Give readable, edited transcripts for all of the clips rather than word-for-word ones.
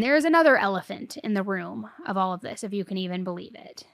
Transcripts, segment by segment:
There's another elephant in the room of all of this, if you can even believe it.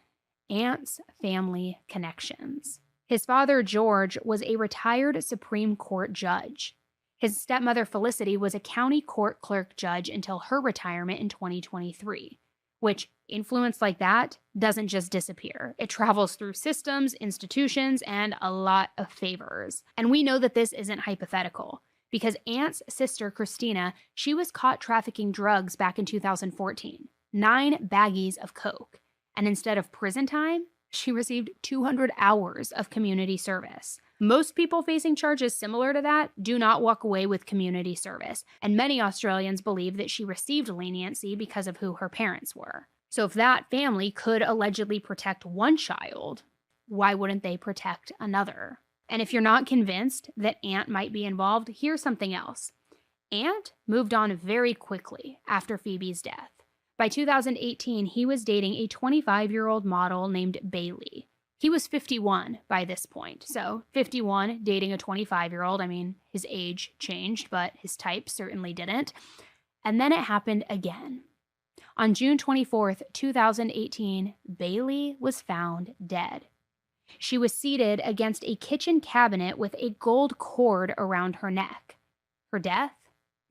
Ant's family connections. His father, George, was a retired Supreme Court judge. His stepmother, Felicity, was a county court clerk judge until her retirement in 2023, which influence like that doesn't just disappear. It travels through systems, institutions, and a lot of favors. And we know that this isn't hypothetical because Ant's sister, Christina, she was caught trafficking drugs back in 2014, 9 baggies of coke. And instead of prison time, she received 200 hours of community service. Most people facing charges similar to that do not walk away with community service, and many Australians believe that she received leniency because of who her parents were. So if that family could allegedly protect one child, why wouldn't they protect another? And if you're not convinced that Ant might be involved, here's something else. Ant moved on very quickly after Phoebe's death. By 2018, he was dating a 25-year-old model named Bailey. He was 51 by this point. So 51, dating a 25-year-old. I mean, his age changed, but his type certainly didn't. And then it happened again. On June 24th, 2018, Bailey was found dead. She was seated against a kitchen cabinet with a gold cord around her neck. Her death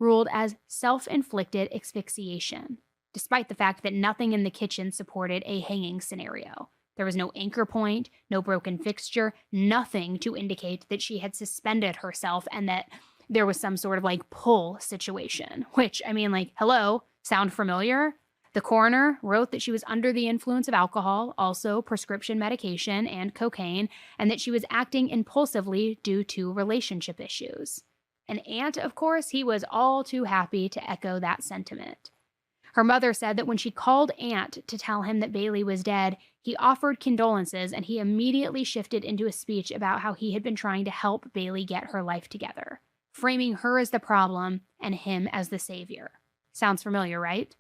ruled as self-inflicted asphyxiation, despite the fact that nothing in the kitchen supported a hanging scenario. There was no anchor point, no broken fixture, nothing to indicate that she had suspended herself and that there was some sort of pull situation, which, I mean, hello, sound familiar? The coroner wrote that she was under the influence of alcohol, also prescription medication and cocaine, and that she was acting impulsively due to relationship issues. And Ant, of course, he was all too happy to echo that sentiment. Her mother said that when she called Ant to tell him that Bailey was dead, he offered condolences and he immediately shifted into a speech about how he had been trying to help Bailey get her life together, framing her as the problem and him as the savior. Sounds familiar, right?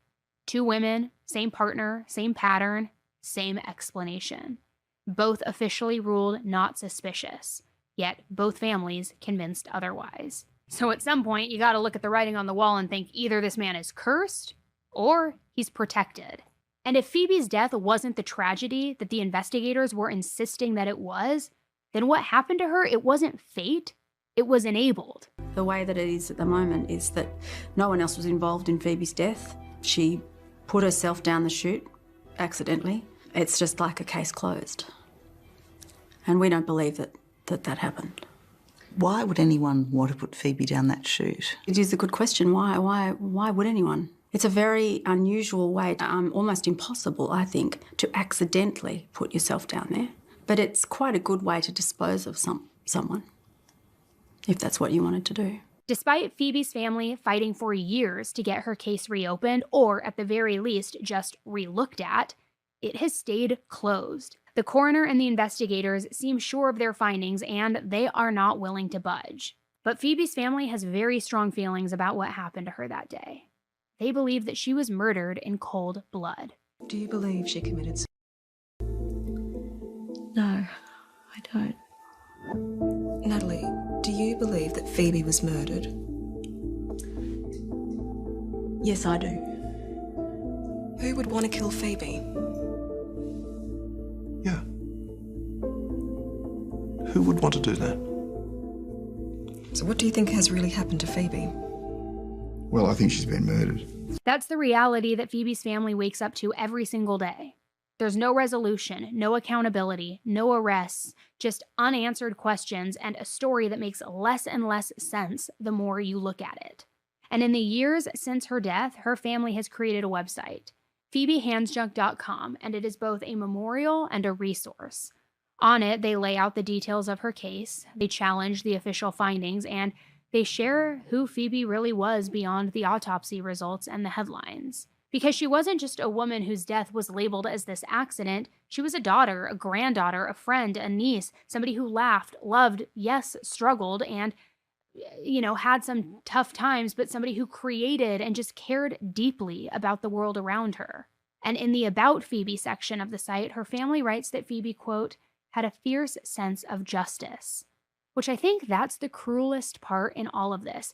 2 women, same partner, same pattern, same explanation. Both officially ruled not suspicious, yet both families convinced otherwise. So at some point, you gotta look at the writing on the wall and think either this man is cursed or he's protected. And if Phoebe's death wasn't the tragedy that the investigators were insisting that it was, then what happened to her, it wasn't fate, it was enabled. The way that it is at the moment is that no one else was involved in Phoebe's death. She put herself down the chute accidentally. It's just like a case closed. And we don't believe that happened. Why would anyone want to put Phoebe down that chute? It is a good question. Why would anyone? It's a very unusual way, almost impossible, I think, to accidentally put yourself down there. But it's quite a good way to dispose of someone, if that's what you wanted to do. Despite Phoebe's family fighting for years to get her case reopened, or at the very least just re-looked at, it has stayed closed. The coroner and the investigators seem sure of their findings and they are not willing to budge. But Phoebe's family has very strong feelings about what happened to her that day. They believe that she was murdered in cold blood. Do you believe she committed suicide? No, I don't. Natalie, do you believe that Phoebe was murdered? Yes, I do. Who would want to kill Phoebe? Yeah. Who would want to do that? So what do you think has really happened to Phoebe? Well, I think she's been murdered. That's the reality that Phoebe's family wakes up to every single day. There's no resolution, no accountability, no arrests, just unanswered questions and a story that makes less and less sense the more you look at it. And in the years since her death, her family has created a website, PhoebeHandsjuk.com, and it is both a memorial and a resource. On it, they lay out the details of her case, they challenge the official findings, and they share who Phoebe really was beyond the autopsy results and the headlines. Because she wasn't just a woman whose death was labeled as this accident, she was a daughter, a granddaughter, a friend, a niece, somebody who laughed, loved, yes, struggled, and, had some tough times, but somebody who created and just cared deeply about the world around her. And in the About Phoebe section of the site, her family writes that Phoebe, quote, had a fierce sense of justice. Which I think that's the cruelest part in all of this.